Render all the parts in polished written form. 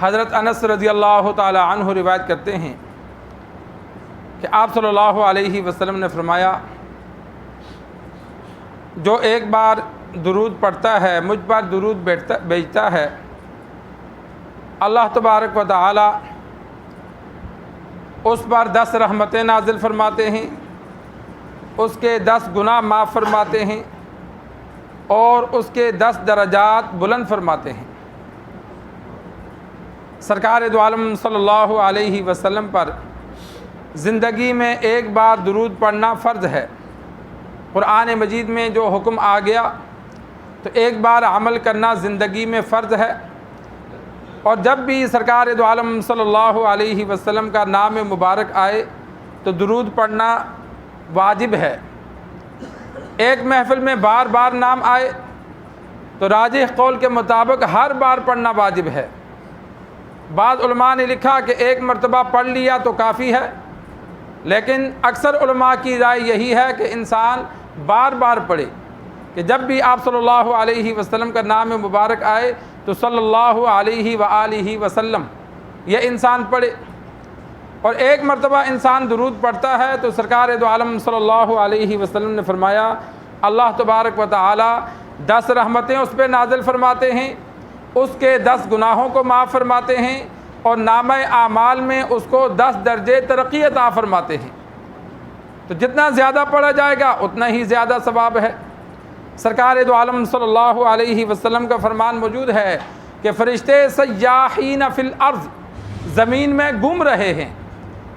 حضرت انس رضی اللہ تعالی عنہ روایت کرتے ہیں کہ آپ صلی اللہ علیہ وسلم نے فرمایا، جو ایک بار درود پڑھتا ہے، مجھ پر درود بھیجتا ہے، اللہ تبارک و تعالی اس پر 10 رحمتیں نازل فرماتے ہیں، اس کے 10 گناہ معاف فرماتے ہیں اور اس کے 10 درجات بلند فرماتے ہیں۔ سرکار دو عالم صلی اللہ علیہ وسلم پر زندگی میں ایک بار درود پڑھنا فرض ہے۔ قرآن مجید میں جو حکم آ گیا تو ایک بار عمل کرنا زندگی میں فرض ہے، اور جب بھی سرکار دو عالم صلی اللہ علیہ وسلم کا نام مبارک آئے تو درود پڑھنا واجب ہے۔ ایک محفل میں بار بار نام آئے تو راجح قول کے مطابق ہر بار پڑھنا واجب ہے۔ بعض علماء نے لکھا کہ ایک مرتبہ پڑھ لیا تو کافی ہے، لیکن اکثر علماء کی رائے یہی ہے کہ انسان بار بار پڑھے، کہ جب بھی آپ صلی اللہ علیہ وسلم کا نام مبارک آئے تو صلی اللہ علیہ وآلہ وسلم یہ انسان پڑھے۔ اور ایک مرتبہ انسان درود پڑھتا ہے تو سرکار دو عالم صلی اللہ علیہ وسلم نے فرمایا، اللہ تبارک و تعالی 10 رحمتیں اس پہ نازل فرماتے ہیں، اس کے 10 گناہوں کو معاف فرماتے ہیں اور نامہ اعمال میں اس کو 10 درجے ترقی عطا فرماتے ہیں۔ تو جتنا زیادہ پڑھا جائے گا اتنا ہی زیادہ ثواب ہے۔ سرکار دو عالم صلی اللہ علیہ وسلم کا فرمان موجود ہے کہ فرشتے سیاحین فی الارض، زمین میں گھوم رہے ہیں۔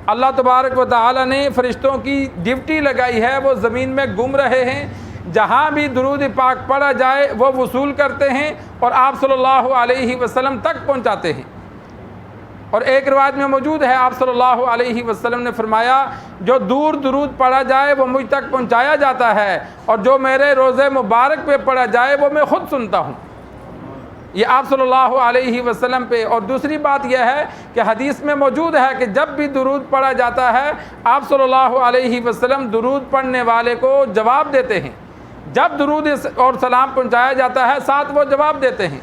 اللہ تبارک و تعالی نے فرشتوں کی ڈیوٹی لگائی ہے، وہ زمین میں گھوم رہے ہیں، جہاں بھی درود پاک پڑھا جائے وہ وصول کرتے ہیں اور آپ صلی اللہ علیہ وسلم تک پہنچاتے ہیں۔ اور ایک روایت میں موجود ہے، آپ صلی اللہ علیہ وسلم نے فرمایا، جو دور درود پڑھا جائے وہ مجھ تک پہنچایا جاتا ہے، اور جو میرے روضے مبارک پہ پڑھا جائے وہ میں خود سنتا ہوں۔ یہ آپ صلی اللہ علیہ وسلم پہ۔ اور دوسری بات یہ ہے کہ حدیث میں موجود ہے کہ جب بھی درود پڑھا جاتا ہے آپ صلی اللہ علیہ وسلم درود پڑھنے والے کو جواب دیتے ہیں۔ جب درود اور سلام پہنچایا جاتا ہے ساتھ وہ جواب دیتے ہیں۔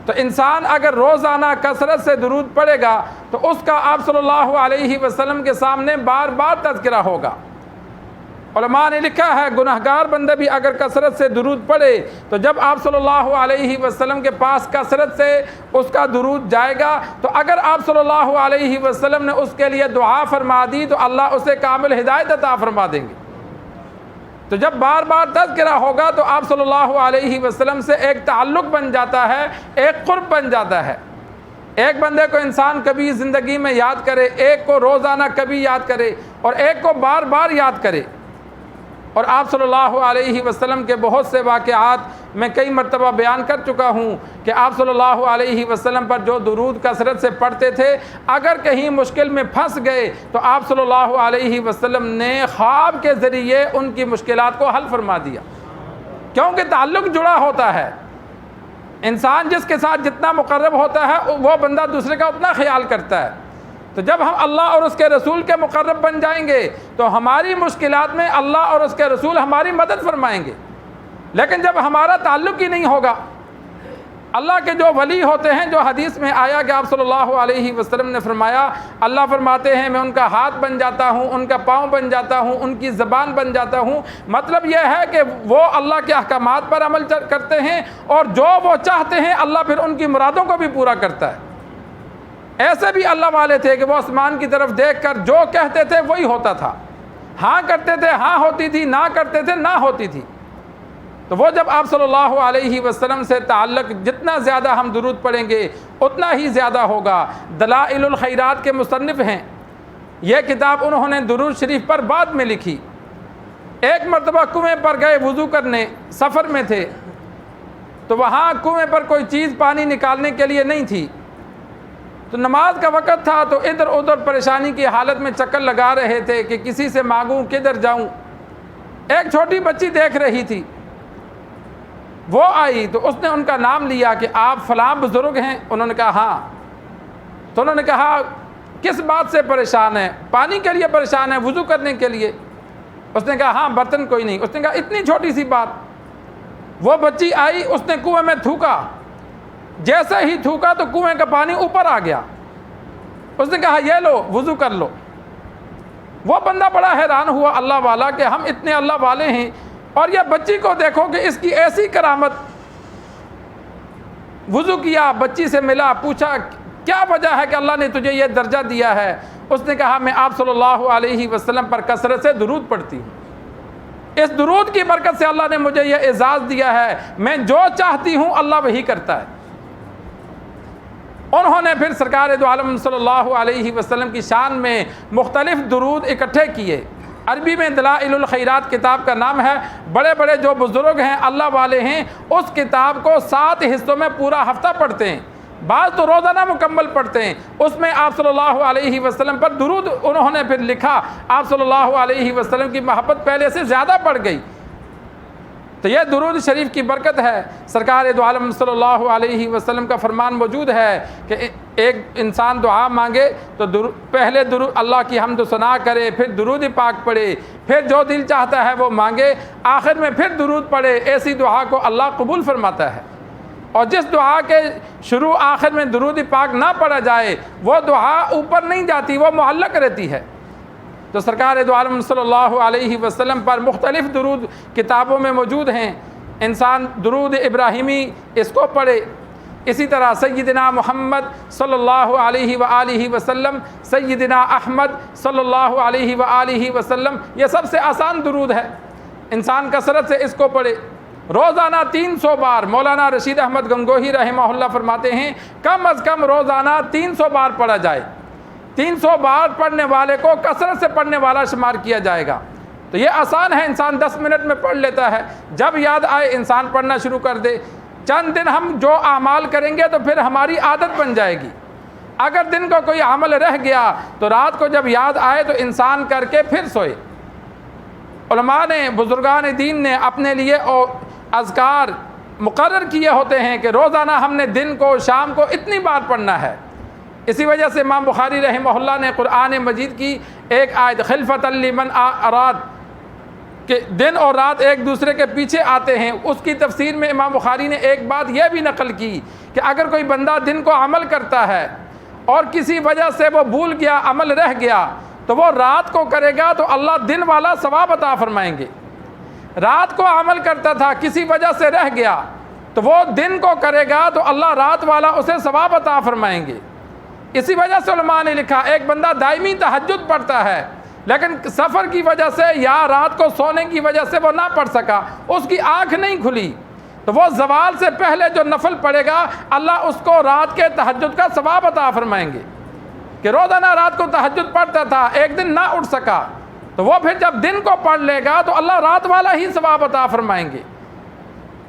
تو انسان اگر روزانہ کثرت سے درود پڑھے گا تو اس کا آپ صلی اللہ علیہ وسلم کے سامنے بار بار تذکرہ ہوگا۔ علماء نے لکھا ہے گناہگار بندہ بھی اگر کثرت سے درود پڑھے تو جب آپ صلی اللہ علیہ وسلم کے پاس کثرت سے اس کا درود جائے گا تو اگر آپ صلی اللہ علیہ وسلم نے اس کے لیے دعا فرما دی تو اللہ اسے کامل ہدایت عطا فرما دیں گے۔ تو جب بار بار تذکرہ ہوگا تو آپ صلی اللہ علیہ وسلم سے ایک تعلق بن جاتا ہے، ایک قرب بن جاتا ہے۔ ایک بندے کو انسان کبھی زندگی میں یاد کرے، ایک کو روزانہ کبھی یاد کرے اور ایک کو بار بار یاد کرے۔ اور آپ صلی اللہ علیہ وسلم کے بہت سے واقعات میں کئی مرتبہ بیان کر چکا ہوں کہ آپ صلی اللہ علیہ وسلم پر جو درود کثرت سے پڑھتے تھے، اگر کہیں مشکل میں پھنس گئے تو آپ صلی اللہ علیہ وسلم نے خواب کے ذریعے ان کی مشکلات کو حل فرما دیا، کیونکہ تعلق جڑا ہوتا ہے۔ انسان جس کے ساتھ جتنا مقرب ہوتا ہے وہ بندہ دوسرے کا اتنا خیال کرتا ہے۔ تو جب ہم اللہ اور اس کے رسول کے مقرب بن جائیں گے تو ہماری مشکلات میں اللہ اور اس کے رسول ہماری مدد فرمائیں گے۔ لیکن جب ہمارا تعلق ہی نہیں ہوگا، اللہ کے جو ولی ہوتے ہیں، جو حدیث میں آیا کہ آپ صلی اللہ علیہ وسلم نے فرمایا، اللہ فرماتے ہیں میں ان کا ہاتھ بن جاتا ہوں، ان کا پاؤں بن جاتا ہوں، ان کی زبان بن جاتا ہوں۔ مطلب یہ ہے کہ وہ اللہ کے احکامات پر عمل کرتے ہیں اور جو وہ چاہتے ہیں اللہ پھر ان کی مرادوں کو بھی پورا کرتا ہے۔ ایسے بھی اللہ والے تھے کہ وہ آسمان کی طرف دیکھ کر جو کہتے تھے وہی ہوتا تھا، ہاں کرتے تھے ہاں ہوتی تھی، نہ کرتے تھے نہ ہوتی تھی۔ تو وہ جب آپ صلی اللہ علیہ وسلم سے تعلق جتنا زیادہ ہم درود پڑھیں گے اتنا ہی زیادہ ہوگا۔ دلائل الخیرات کے مصنف ہیں، یہ کتاب انہوں نے درود شریف پر بعد میں لکھی۔ ایک مرتبہ کنویں پر گئے وضو کرنے، سفر میں تھے، تو وہاں کنویں پر کوئی چیز پانی نکالنے کے لیے نہیں تھی، تو نماز کا وقت تھا تو ادھر ادھر پریشانی کی حالت میں چکر لگا رہے تھے کہ کسی سے مانگوں کدھر جاؤں۔ ایک چھوٹی بچی دیکھ رہی تھی، وہ آئی تو اس نے ان کا نام لیا کہ آپ فلاں بزرگ ہیں؟ انہوں نے کہا ہاں۔ تو انہوں نے کہا کس بات سے پریشان ہے؟ پانی کے لیے پریشان ہے، وضو کرنے کے لیے؟ اس نے کہا ہاں برتن کوئی نہیں۔ اس نے کہا اتنی چھوٹی سی بات۔ وہ بچی آئی، اس نے کنویں میں تھوکا جیسے ہی تھوکا تو کنویں کا پانی اوپر آ گیا. اس نے کہا یہ لو وضو کر لو. وہ بندہ بڑا حیران ہوا اللہ والا کہ ہم اتنے اللہ والے ہیں اور یہ بچی کو دیکھو کہ اس کی ایسی کرامت. وضو کیا, بچی سے ملا, پوچھا کیا وجہ ہے کہ اللہ نے تجھے یہ درجہ دیا ہے. اس نے کہا میں آپ صلی اللہ علیہ وسلم پر کثرت سے درود پڑھتی ہوں, اس درود کی برکت سے اللہ نے مجھے یہ اعزاز دیا ہے, میں جو چاہتی ہوں اللہ وہی کرتا ہے. انہوں نے پھر سرکار دو عالم صلی اللہ علیہ وسلم کی شان میں مختلف درود اکٹھے کیے. عربی میں دلائل الخیرات کتاب کا نام ہے. بڑے بڑے جو بزرگ ہیں اللہ والے ہیں اس کتاب کو 7 حصوں میں پورا ہفتہ پڑھتے ہیں, بعض تو روزانہ مکمل پڑھتے ہیں. اس میں آپ صلی اللہ علیہ وسلم پر درود انہوں نے پھر لکھا. آپ صلی اللہ علیہ وسلم کی محبت پہلے سے زیادہ بڑھ گئی. تو یہ درود شریف کی برکت ہے. سرکار دو عالم صلی اللہ علیہ وسلم کا فرمان موجود ہے کہ ایک انسان دعا مانگے تو پہلے درود اللہ کی حمد و ثنا کرے, پھر درود پاک پڑھے, پھر جو دل چاہتا ہے وہ مانگے, آخر میں پھر درود پڑھے. ایسی دعا کو اللہ قبول فرماتا ہے. اور جس دعا کے شروع آخر میں درود پاک نہ پڑھا جائے وہ دعا اوپر نہیں جاتی, وہ معلق رہتی ہے. تو سرکار دو عالم صلی اللہ علیہ وسلم پر مختلف درود کتابوں میں موجود ہیں. انسان درود ابراہیمی اس کو پڑھے. اسی طرح سیدنا محمد صلی اللہ علیہ وآلہ وسلم, سیدنا احمد صلی اللہ علیہ وآلہ وسلم, یہ سب سے آسان درود ہے. انسان کثرت سے اس کو پڑھے. روزانہ 300 بار. مولانا رشید احمد گنگوہی رحمہ اللہ فرماتے ہیں کم از کم روزانہ 300 بار پڑھا جائے. 300 بار پڑھنے والے کو کثرت سے پڑھنے والا شمار کیا جائے گا. تو یہ آسان ہے, انسان 10 منٹ میں پڑھ لیتا ہے. جب یاد آئے انسان پڑھنا شروع کر دے. چند دن ہم جو اعمال کریں گے تو پھر ہماری عادت بن جائے گی. اگر دن کو کوئی عمل رہ گیا تو رات کو جب یاد آئے تو انسان کر کے پھر سوئے. علماء نے, بزرگان دین نے اپنے لیے اذکار مقرر کیے ہوتے ہیں کہ روزانہ ہم نے دن کو شام کو اتنی بار پڑھنا ہے. اسی وجہ سے امام بخاری رحمہ اللہ نے قرآن مجید کی ایک آیت خلفۃ لمن اراد کہ دن اور رات ایک دوسرے کے پیچھے آتے ہیں, اس کی تفسیر میں امام بخاری نے ایک بات یہ بھی نقل کی کہ اگر کوئی بندہ دن کو عمل کرتا ہے اور کسی وجہ سے وہ بھول گیا, عمل رہ گیا, تو وہ رات کو کرے گا تو اللہ دن والا ثواب عطا فرمائیں گے. رات کو عمل کرتا تھا, کسی وجہ سے رہ گیا, تو وہ دن کو کرے گا تو اللہ رات والا اسے ثواب عطا فرمائیں گے. اسی وجہ سے علماء نے لکھا ایک بندہ دائمی تہجد پڑھتا ہے لیکن سفر کی وجہ سے یا رات کو سونے کی وجہ سے وہ نہ پڑھ سکا, اس کی آنکھ نہیں کھلی, تو وہ زوال سے پہلے جو نفل پڑھے گا اللہ اس کو رات کے تہجد کا ثواب عطا فرمائیں گے. کہ روزانہ رات کو تہجد پڑھتا تھا, ایک دن نہ اٹھ سکا, تو وہ پھر جب دن کو پڑھ لے گا تو اللہ رات والا ہی ثواب عطا فرمائیں گے.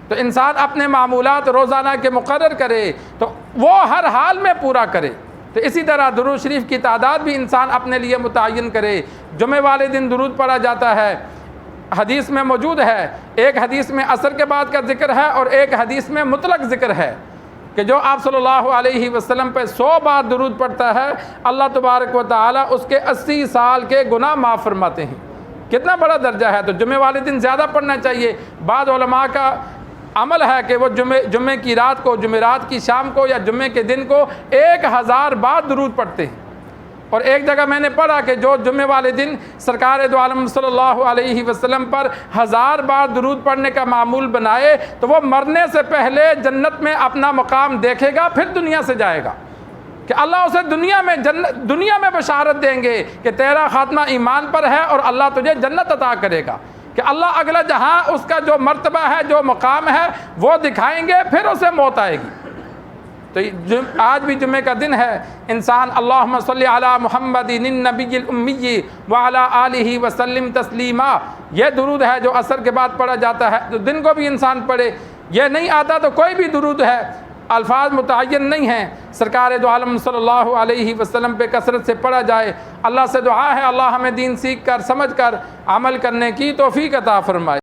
تو انسان اپنے معمولات روزانہ کے مقرر کرے تو وہ ہر حال میں پورا کرے. تو اسی طرح درود شریف کی تعداد بھی انسان اپنے لیے متعین کرے. جمعہ والے دن درود پڑھا جاتا ہے, حدیث میں موجود ہے. ایک حدیث میں عصر کے بعد کا ذکر ہے اور ایک حدیث میں مطلق ذکر ہے کہ جو آپ صلی اللہ علیہ وسلم پہ 100 بار درود پڑھتا ہے اللہ تبارک و تعالی اس کے 80 سال کے گناہ معاف فرماتے ہیں. کتنا بڑا درجہ ہے. تو جمعہ والے دن زیادہ پڑھنا چاہیے. بعض علماء کا عمل ہے کہ وہ جمعے کی رات کو, جمعرات کی شام کو یا جمعے کے دن کو 1000 بار درود پڑھتے ہیں. اور ایک جگہ میں نے پڑھا کہ جو جمعے والے دن سرکار دو عالم صلی اللہ علیہ وسلم پر 1000 بار درود پڑھنے کا معمول بنائے تو وہ مرنے سے پہلے جنت میں اپنا مقام دیکھے گا, پھر دنیا سے جائے گا. کہ اللہ اسے دنیا میں بشارت دیں گے کہ تیرا خاتمہ ایمان پر ہے اور اللہ تجھے جنت عطا کرے گا. کہ اللہ اگلا جہاں اس کا جو مرتبہ ہے, جو مقام ہے وہ دکھائیں گے, پھر اسے موت آئے گی. تو آج بھی جمعے کا دن ہے. انسان اللہم صلی علی محمد النبی الامی وعلی آلہ وسلم تسلیما, یہ درود ہے جو عصر کے بعد پڑھا جاتا ہے. تو دن کو بھی انسان پڑھے. یہ نہیں آتا تو کوئی بھی درود ہے, الفاظ متعین نہیں ہیں. سرکار دو عالم صلی اللہ علیہ وسلم پہ کثرت سے پڑھا جائے. اللہ سے دعا ہے اللہ ہمیں دین سیکھ کر, سمجھ کر عمل کرنے کی توفیق عطا فرمائے.